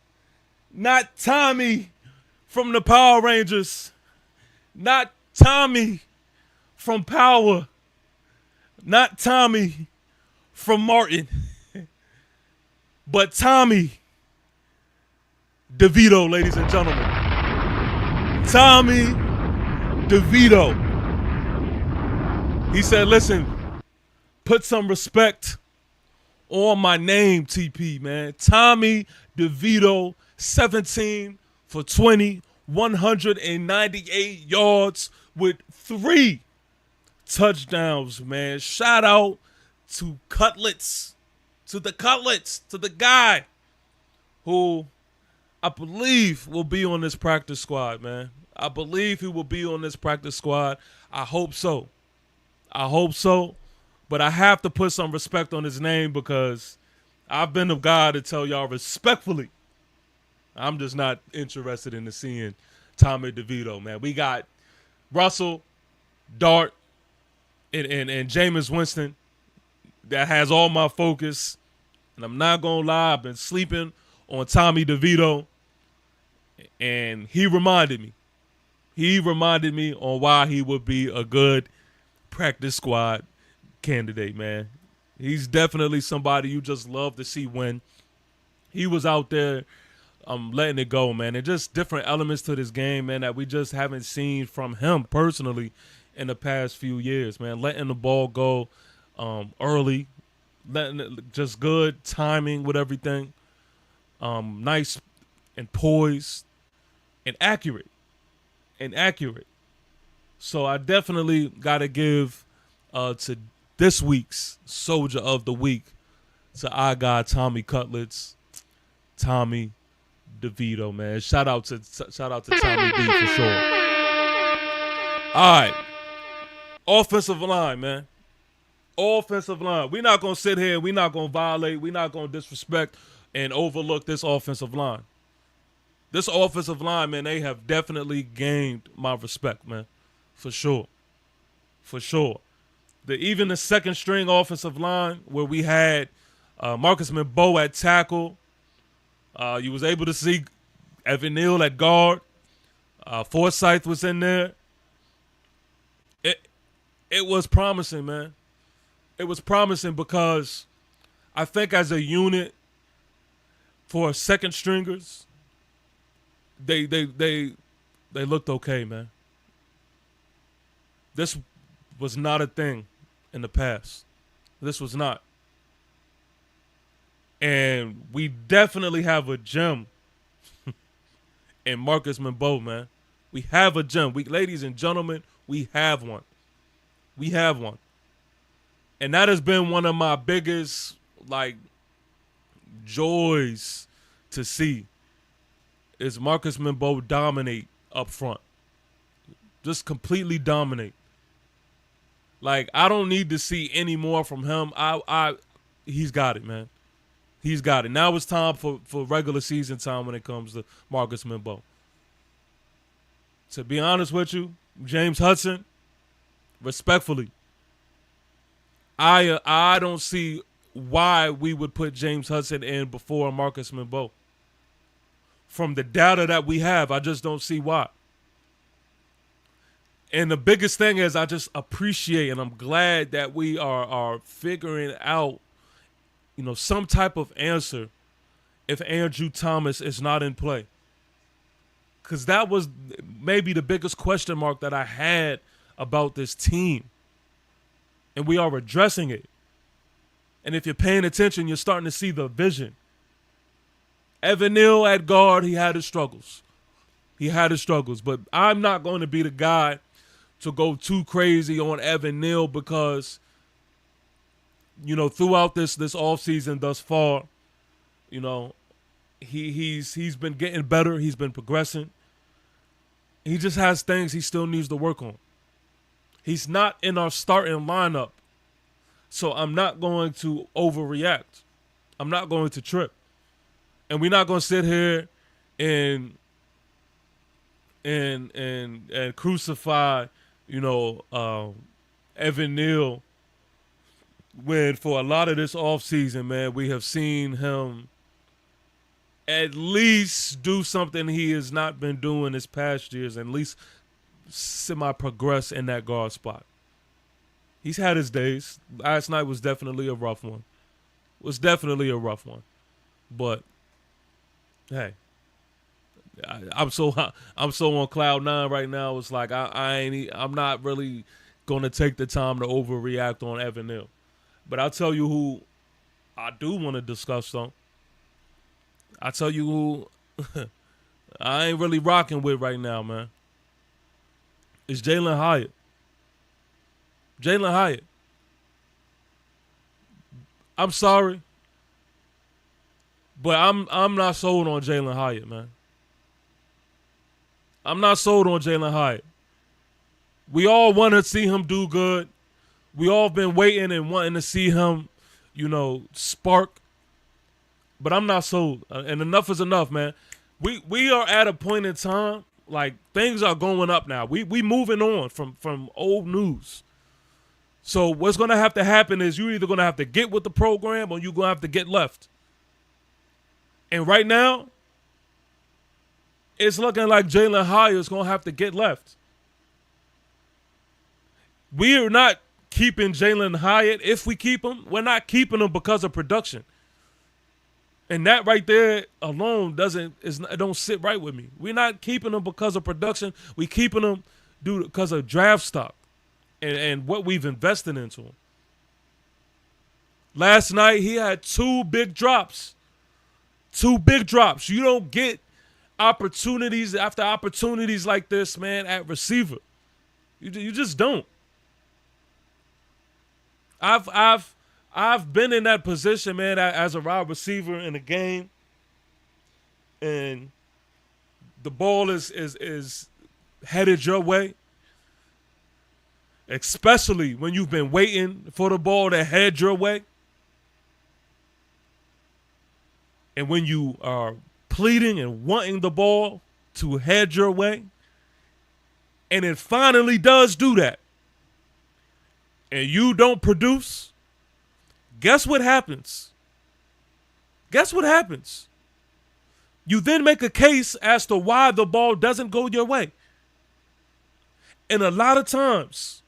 Not Tommy from the Power Rangers. Not Tommy from Power. Not Tommy from Martin. But Tommy DeVito, ladies and gentlemen. Tommy DeVito. He said, listen, put some respect on my name, TP, man. Tommy DeVito, 17 for 20, 198 yards with 3 touchdowns, man. Shout out to Cutlets, to the guy who I believe will be on this practice squad, man. I believe he will be on this practice squad. I hope so. But I have to put some respect on his name because I've been the guy to tell y'all respectfully, I'm just not interested in seeing Tommy DeVito, man. We got Russell, Dart, and Jameis Winston that has all my focus. And I'm not going to lie, I've been sleeping on Tommy DeVito. And he reminded me on why he would be a good practice squad candidate, man. He's definitely somebody you just love to see win. He was out there letting it go, man. And just different elements to this game, man, that we just haven't seen from him personally in the past few years, man. Letting the ball go early, just good timing with everything. Nice and poised and accurate. So I definitely got to give to this week's Soldier of the Week to our guy Tommy Cutlets, Tommy DeVito, man. Shout out to Tommy D for sure. All right, offensive line, man. Offensive line. We're not gonna sit here. We're not gonna violate. We're not gonna disrespect and overlook this offensive line. This offensive line, man, they have definitely gained my respect, man, for sure. Even the second string offensive line where we had Marcus M'Bo at tackle, you was able to see Evan Neal at guard. Forsyth was in there. It was promising, man. It was promising because I think as a unit for second stringers, they looked okay, man. This was not a thing in the past. This was not. And we definitely have a gem in Marcus M'Bo, man. We have a gem. Ladies and gentlemen, we have one. And that has been one of my biggest, joys to see is Marcus M'Bo dominate up front. Just completely dominate. I don't need to see any more from him. He's got it, man. He's got it. Now it's time for regular season time when it comes to Marcus M'Bo. to be honest with you, James Hudson, respectfully, I don't see why we would put James Hudson in before Marcus Monroe. From the data that we have, I just don't see why. And the biggest thing is I just appreciate and I'm glad that we are figuring out, some type of answer if Andrew Thomas is not in play. Because that was maybe the biggest question mark that I had about this team. And we are addressing it. And if you're paying attention, you're starting to see the vision. Evan Neal at guard, he had his struggles. But I'm not going to be the guy to go too crazy on Evan Neal because, throughout this offseason thus far, he's been getting better. He's been progressing. He just has things he still needs to work on. He's not in our starting lineup, so I'm not going to overreact. I'm not going to trip. And we're not going to sit here and crucify, Evan Neal when for a lot of this offseason, man, we have seen him at least do something he has not been doing this past years, at least semi-progress in that guard spot. He's had his days. Last night was definitely a rough one. But hey, I'm so on cloud nine right now. It's like I'm not really gonna take the time to overreact on Evan Neal. But I'll tell you who I do want to discuss though. I'll tell you who I ain't really rocking with right now, man. It's Jalen Hyatt. I'm sorry, but I'm not sold on Jalen Hyatt, man. I'm not sold on Jalen Hyatt. We all want to see him do good. We all been waiting and wanting to see him, spark. But I'm not sold. And enough is enough, man. We are at a point in time, like, things are going up now. We moving on from old news. So what's going to have to happen is you're either going to have to get with the program or you're going to have to get left. And right now, it's looking like Jalen Hyatt is going to have to get left. We are not keeping Jalen Hyatt. If we keep him, we're not keeping him because of production. And that right there alone don't sit right with me. We're not keeping him because of production. We're keeping him because of draft stock and what we've invested into him. Last night, he had two big drops. You don't get opportunities after opportunities like this, man, at receiver. You just don't. I've been in that position, man, as a wide receiver in a game, and the ball is headed your way, especially when you've been waiting for the ball to head your way, and when you are pleading and wanting the ball to head your way, and it finally does do that, and you don't produce. Guess what happens? You then make a case as to why the ball doesn't go your way. And a lot of times,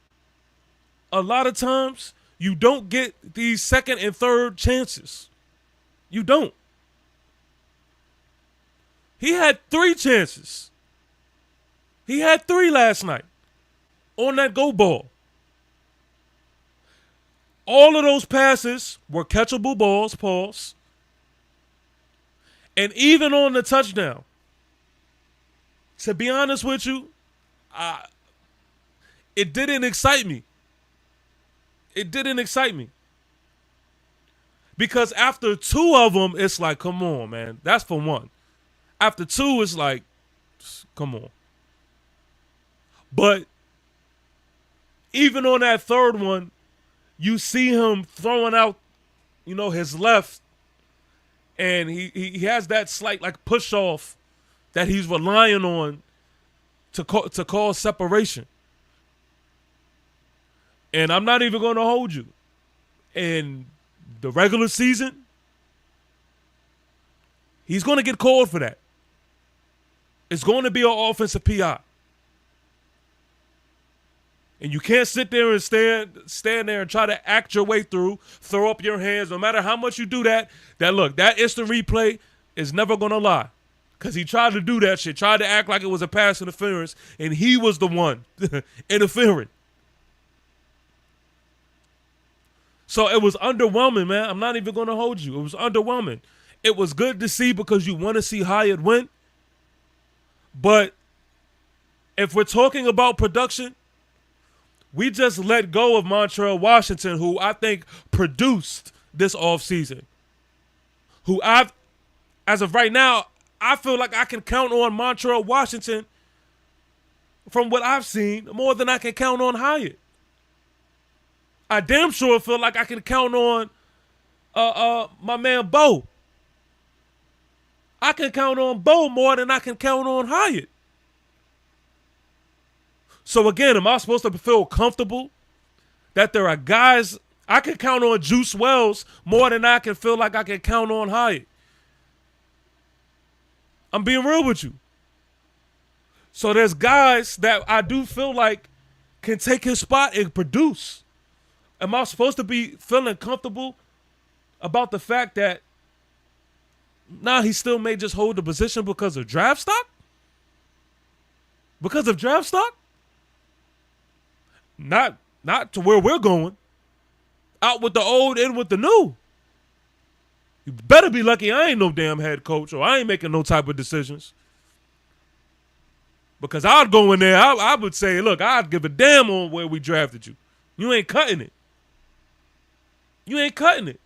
you don't get these second and third chances. You don't. He had 3 chances. He had 3 last night on that go ball. All of those passes were catchable balls, pause. And even on the touchdown, to be honest with you, it didn't excite me. Because after 2 of them, it's like, come on, man. That's for 1. After 2, it's like, come on. But even on that third one, you see him throwing out, his left, and he has that slight, like, push-off that he's relying on to cause separation. And I'm not even going to hold you. In the regular season, he's going to get called for that. It's going to be an offensive PI. And you can't sit there and stand there and try to act your way through, throw up your hands. No matter how much you do that instant replay is never going to lie. Because he tried to do that shit, tried to act like it was a pass interference, and he was the one interfering. So it was underwhelming, man. I'm not even going to hold you. It was underwhelming. It was good to see because you want to see Hyatt win. But if we're talking about production, we just let go of Montreal Washington, who I think produced this offseason. As of right now, I feel like I can count on Montreal Washington from what I've seen more than I can count on Hyatt. I damn sure feel like I can count on my man Bo. I can count on Bo more than I can count on Hyatt. So again, am I supposed to feel comfortable that there are guys I can count on Juice Wells more than I can feel like I can count on Hyatt? I'm being real with you. So there's guys that I do feel like can take his spot and produce. Am I supposed to be feeling comfortable about the fact that he still may just hold the position because of draft stock? Because of draft stock? Not to where we're going. Out with the old, in with the new. You better be lucky I ain't no damn head coach or I ain't making no type of decisions. Because I'd go in there, I would say, look, I'd give a damn on where we drafted you. You ain't cutting it. You ain't cutting it.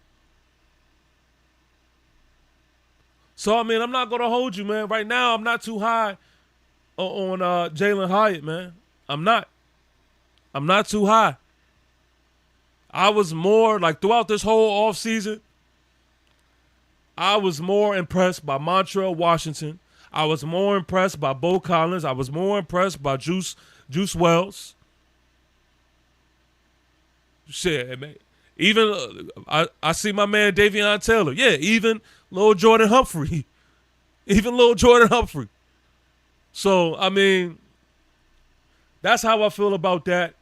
So, I mean, I'm not going to hold you, man. Right now, I'm not too high on Jalen Hyatt, man. I'm not too high. I was more, like, throughout this whole offseason, I was more impressed by Montreal Washington. I was more impressed by Bo Collins. I was more impressed by Juice Wells. Shit, man. Even I see my man Davion Taylor. Yeah, even Lil Jordan Humphrey. So, I mean, that's how I feel about that.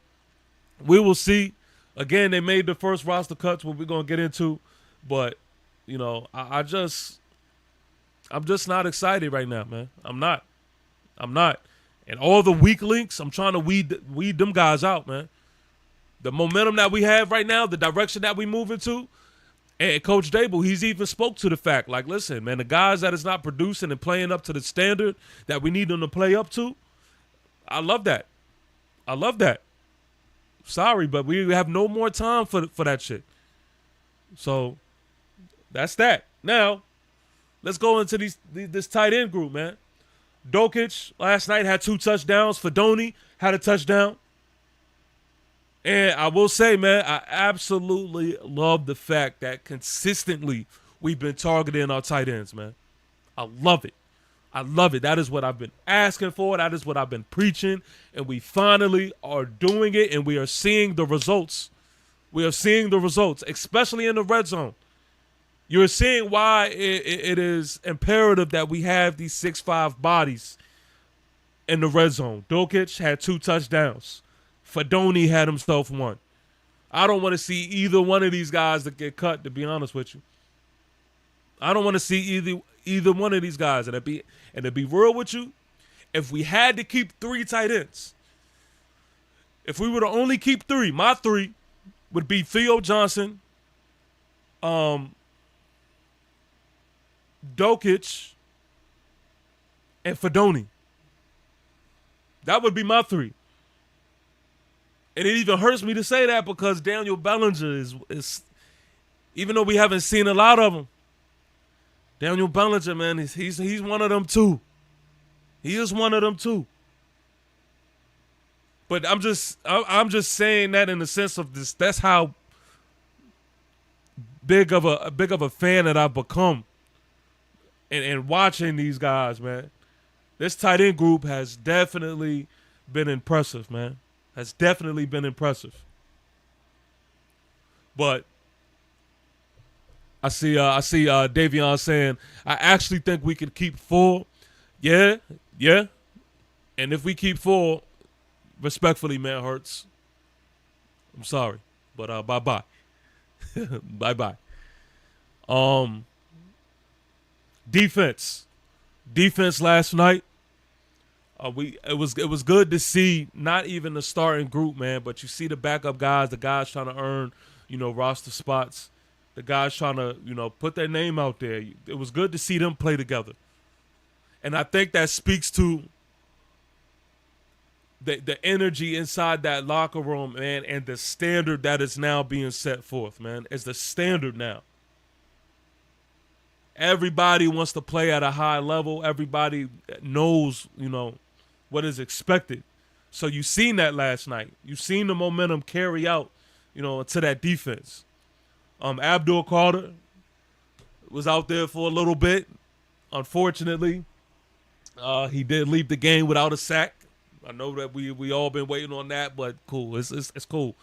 We will see. Again, they made the first roster cuts, what we're going to get into. But, you know, I'm just not excited right now, man. I'm not. And all the weak links, I'm trying to weed them guys out, man. The momentum that we have right now, the direction that we move into, and Coach Dable, he's even spoke to the fact, like, listen, man, the guys that is not producing and playing up to the standard that we need them to play up to, I love that. Sorry, but we have no more time for that shit. So that's that. Now, let's go into this tight end group, man. Dokic last night had 2 touchdowns. Fedoni had a touchdown. And I will say, man, I absolutely love the fact that consistently we've been targeting our tight ends, man. I love it. That is what I've been asking for. That is what I've been preaching. And we finally are doing it, and we are seeing the results. Especially in the red zone. You're seeing why it is imperative that we have these 6'5" bodies in the red zone. Dokic had 2 touchdowns. Fedoni had himself 1. I don't want to see either one of these guys that get cut, to be honest with you. I don't want to see either one of these guys. And to be real with you, if we had to keep 3 tight ends, if we were to only keep 3, my 3 would be Theo Johnson, Dokic, and Fedoni. That would be my 3. And it even hurts me to say that because Daniel Bellinger is even though we haven't seen a lot of him, Daniel Bellinger, man, he's one of them too. He is one of them too. But I'm just saying that in the sense of this. That's how big of a fan that I've become. And watching these guys, man. This tight end group has definitely been impressive, man. Has definitely been impressive. But I see Davion saying, I actually think we could keep 4. Yeah. And if we keep 4, respectfully, man, Hurts, I'm sorry. But bye-bye. Bye-bye. Defense last night. It was good to see not even the starting group, man, but you see the backup guys, the guys trying to earn, roster spots, the guys trying to, put their name out there. It was good to see them play together. And I think that speaks to the energy inside that locker room, man, and the standard that is now being set forth, man. It's the standard now. Everybody wants to play at a high level. Everybody knows, what is expected. So you seen that last night. You seen the momentum carry out, to that defense. Abdul Carter was out there for a little bit. Unfortunately, he did leave the game without a sack. I know that we all been waiting on that, but cool. It's cool.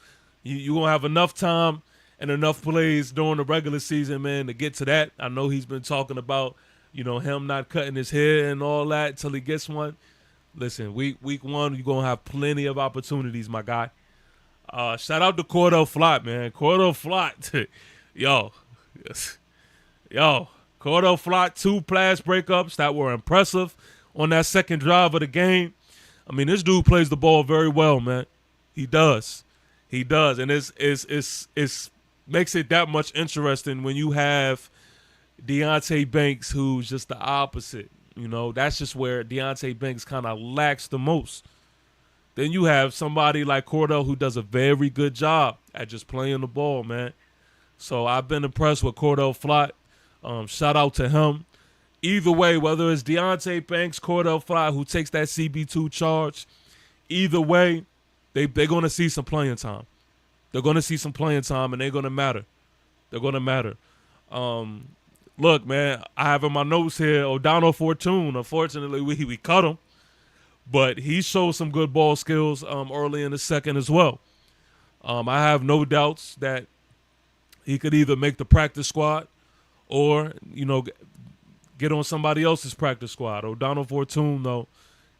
You gonna have enough time and enough plays during the regular season, man, to get to that. I know he's been talking about, him not cutting his hair and all that until he gets one. Listen, week 1, you're going to have plenty of opportunities, my guy. Shout out to Cordell Flott, man. Cordell Flott. Yo, Cordell Flott, 2 pass breakups that were impressive on that second drive of the game. I mean, this dude plays the ball very well, man. He does. And it's makes it that much interesting when you have Deonte Banks, who's just the opposite. That's just where Deonte Banks kind of lacks the most. Then you have somebody like Cordell who does a very good job at just playing the ball, man. So I've been impressed with Cordell Flott. Shout out to him. Either way, whether it's Deonte Banks, Cordell Flott, who takes that CB2 charge, either way, they're going to see some playing time. They're going to see some playing time, and they're going to matter. Look, man, I have in my notes here O'Donnell Fortune. Unfortunately, we cut him, but he showed some good ball skills early in the second as well. I have no doubts that he could either make the practice squad or, get on somebody else's practice squad. O'Donnell Fortune, though,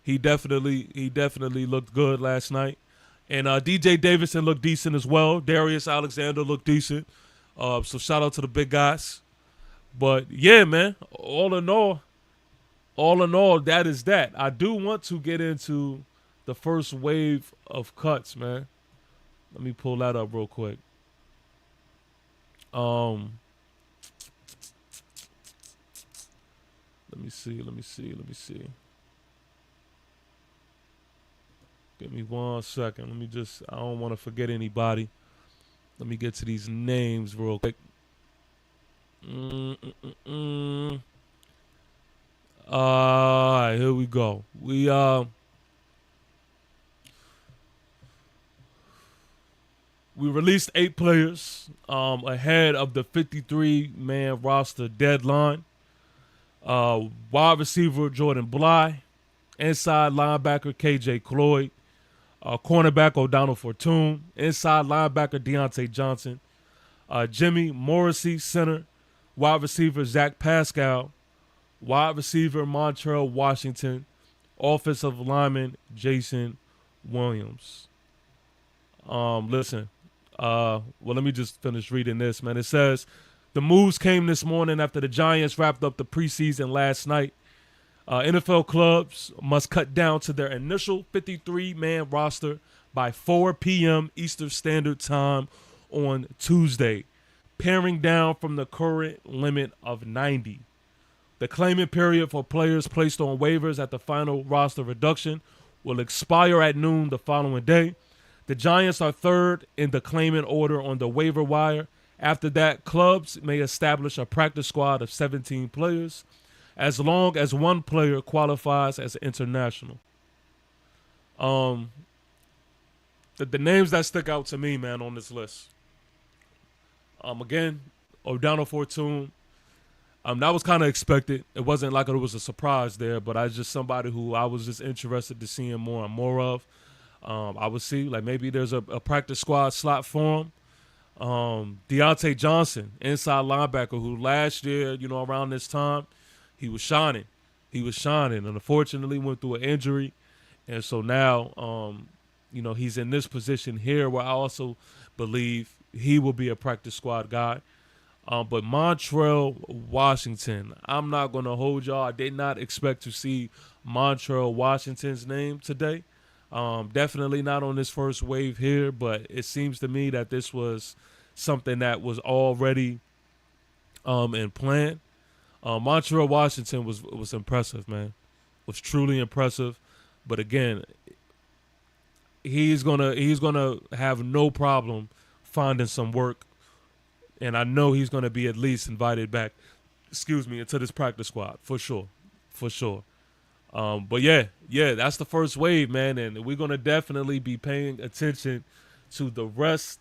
he definitely looked good last night. And DJ Davidson looked decent as well. Darius Alexander looked decent. So shout out to the big guys. But yeah, man, all in all, that is that. I do want to get into the first wave of cuts, man. Let me pull that up real quick. Let me see. Give me 1 second. I don't want to forget anybody. Let me get to these names real quick. All right, here we go. We released 8 players ahead of the 53-man roster deadline. Wide receiver Jordan Bly, inside linebacker KJ Cloyd, cornerback O'Donnell Fortune, inside linebacker Deontay Johnson, Jimmy Morrissey, center, wide receiver Zach Pascal, wide receiver Montrell Washington, offensive lineman Jason Williams. Listen, well, let me just finish reading this, man. It says, the moves came this morning after the Giants wrapped up the preseason last night. NFL clubs must cut down to their initial 53-man roster by 4 p.m. Eastern Standard Time on Tuesday, paring down from the current limit of 90. The claimant period for players placed on waivers at the final roster reduction will expire at noon the following day. The Giants are third in the claimant order on the waiver wire. After that, clubs may establish a practice squad of 17 players, as long as one player qualifies as international. The names that stick out to me, man, on this list. Again, O'Donnell Fortune, That was kind of expected. It wasn't like it was a surprise there, but I was just somebody who I was just interested to seeing more and more of. I would see like maybe there's a practice squad slot for him. Deontay Johnson, inside linebacker, who last year, around this time, he was shining. And unfortunately went through an injury. And so now, he's in this position here where I also believe he will be a practice squad guy. But Montrell Washington, I'm not going to hold y'all. I did not expect to see Montrell Washington's name today. Definitely not on this first wave here, but it seems to me that this was something that was already in plan. Montrell Washington was impressive, man. Was truly impressive. But again, he's gonna have no problem finding some work, and I know he's gonna be at least invited back. Into this practice squad for sure. But yeah, that's the first wave, man, and we're gonna definitely be paying attention to the rest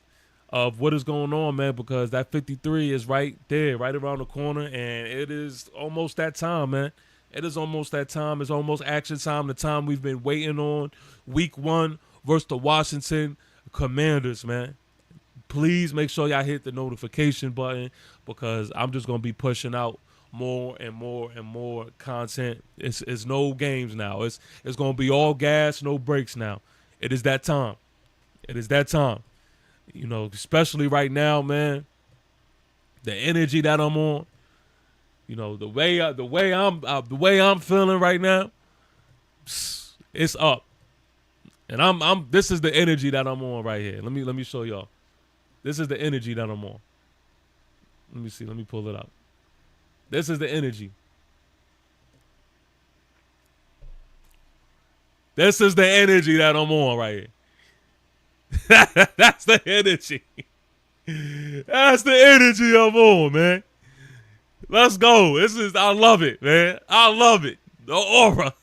of what is going on, man, because that 53 is right there, right around the corner, and it is almost that time, man. It is almost that time. It's almost action time, the time we've been waiting on. Week 1 versus the Washington Commanders, man. Please make sure y'all hit the notification button because I'm just going to be pushing out more and more and more content. It's no games now. It's going to be all gas, no brakes now. It is that time. Especially right now, man. The energy that I'm on. The way I'm feeling right now, it's up. And this is the energy that I'm on right here. Let me show y'all. This is the energy that I'm on. Let me see. Let me pull it up. This is the energy. This is the energy that I'm on right here. That's the energy. That's the energy I'm on, man. Let's go. I love it, man. I love it. The aura.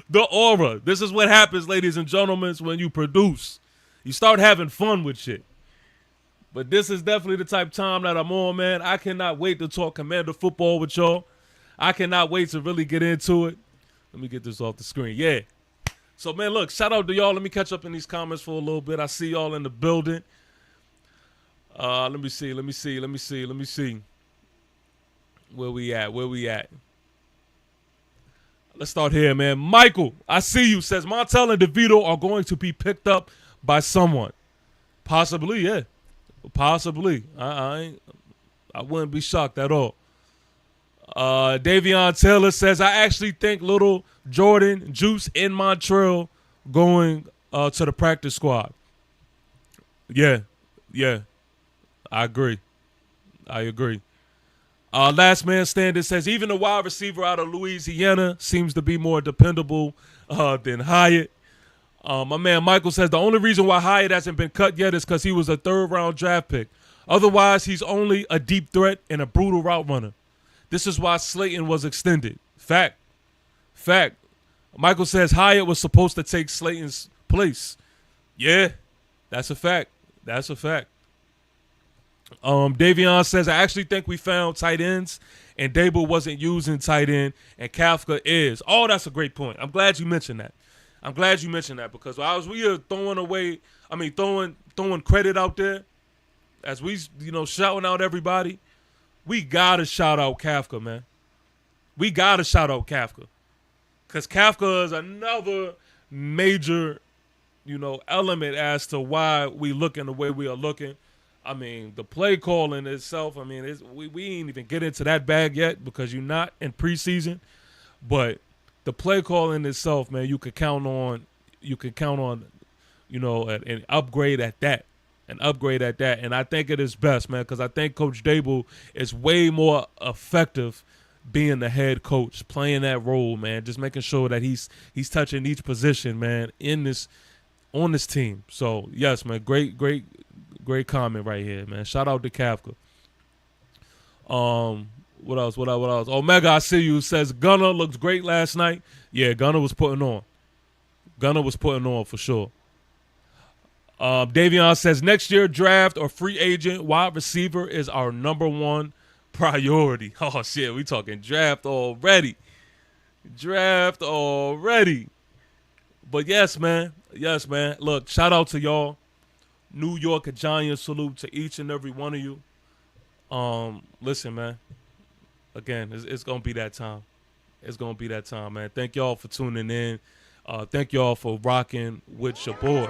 The aura. This is what happens, ladies and gentlemen, when you produce. You start having fun with shit. But this is definitely the type of time that I'm on, man. I cannot wait to talk Commander football with y'all. I cannot wait to really get into it. Let me get this off the screen. Yeah. So, man, look, shout out to y'all. Let me catch up in these comments for a little bit. I see y'all in the building. Let me see. Where we at? Let's start here, man. Michael, I see you, says Montel and DeVito are going to be picked up by someone. Possibly, yeah. Possibly. I wouldn't be shocked at all. Davion Taylor says, I actually think little Jordan, Juice, and Montrell going to the practice squad. Yeah. I agree. Last Man Standing says, even the wide receiver out of Louisiana seems to be more dependable than Hyatt. My man Michael says, the only reason why Hyatt hasn't been cut yet is because he was a 3rd-round draft pick. Otherwise, he's only a deep threat and a brutal route runner. This is why Slayton was extended. Fact. Michael says Hyatt was supposed to take Slayton's place. Yeah, that's a fact. Davion says, I actually think we found tight ends, and Dable wasn't using tight end, and Kafka is. Oh, that's a great point. I'm glad you mentioned that. Because we are throwing credit out there, as we, shouting out everybody, we got to shout out Kafka, man. We got to shout out Kafka. Because Kafka is another major, element as to why we looking the way we are looking. I mean, the play calling itself, we ain't even get into that bag yet because you're not in preseason. But the play calling itself, man, you could count on, an upgrade at that. And I think it is best, man, because I think Coach Dable is way more effective being the head coach, playing that role, man, just making sure that he's touching each position, man, on this team. So, yes, man, great comment right here, man. Shout out to Kafka. What else? Omega, I see you, says Gunner looks great last night. Yeah, Gunner was putting on for sure. Davion says next year draft or free agent wide receiver is our number one priority. Oh, shit, we talking draft already. Draft already. But yes, man. Yes, man. Look, shout out to y'all. New York Giants, salute to each and every one of you. Listen, man. Again, it's going to be that time. It's going to be that time, man. Thank y'all for tuning in. Thank y'all for rocking with your boy.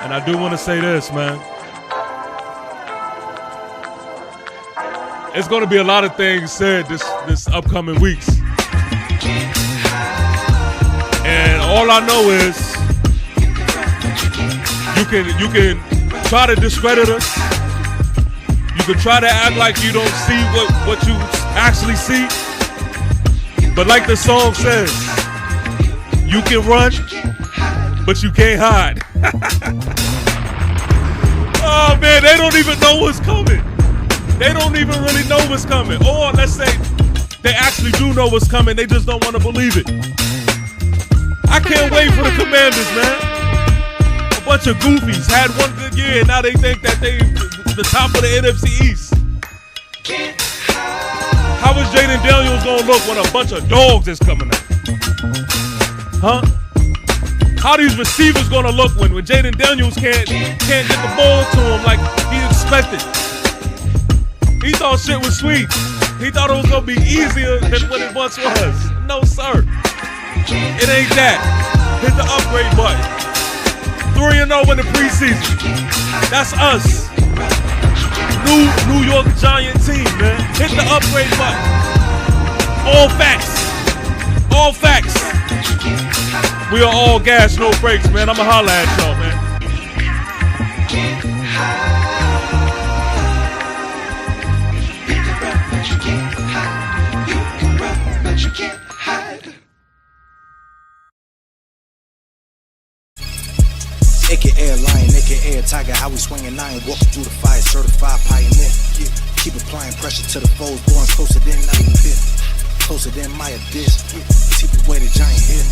And I do want to say this, man. It's going to be a lot of things said this upcoming weeks. And all I know is you can try to discredit us. You can try to act like you don't see what you actually see. But like the song says, you can run, but you can't hide. Oh man, they don't even know what's coming. They don't even really know what's coming. Or let's say they actually do know what's coming, they just don't want to believe it. I can't wait for the Commanders, man. A bunch of goofies had one good year, and now they think that they the top of the NFC East. How is Jaden Daniels gonna look when a bunch of dogs is coming out? Huh? How these receivers gonna look when Jaden Daniels can't get the ball to him like he expected? He thought shit was sweet. He thought it was gonna be easier than what it once was. No, sir. It ain't that. Hit the upgrade button. 3-0 in the preseason. That's us. New York Giant team, man. Hit the upgrade button. All facts. All facts. We are all gas, no brakes, man. I'ma holla at y'all, man. AKA lion, AKA tiger, how we swinging iron, walking through the fire, certified pioneer. Yeah. Keep applying pressure to the foes, born closer than I pit, closer than my dish. Yeah. Keep away the giant hit.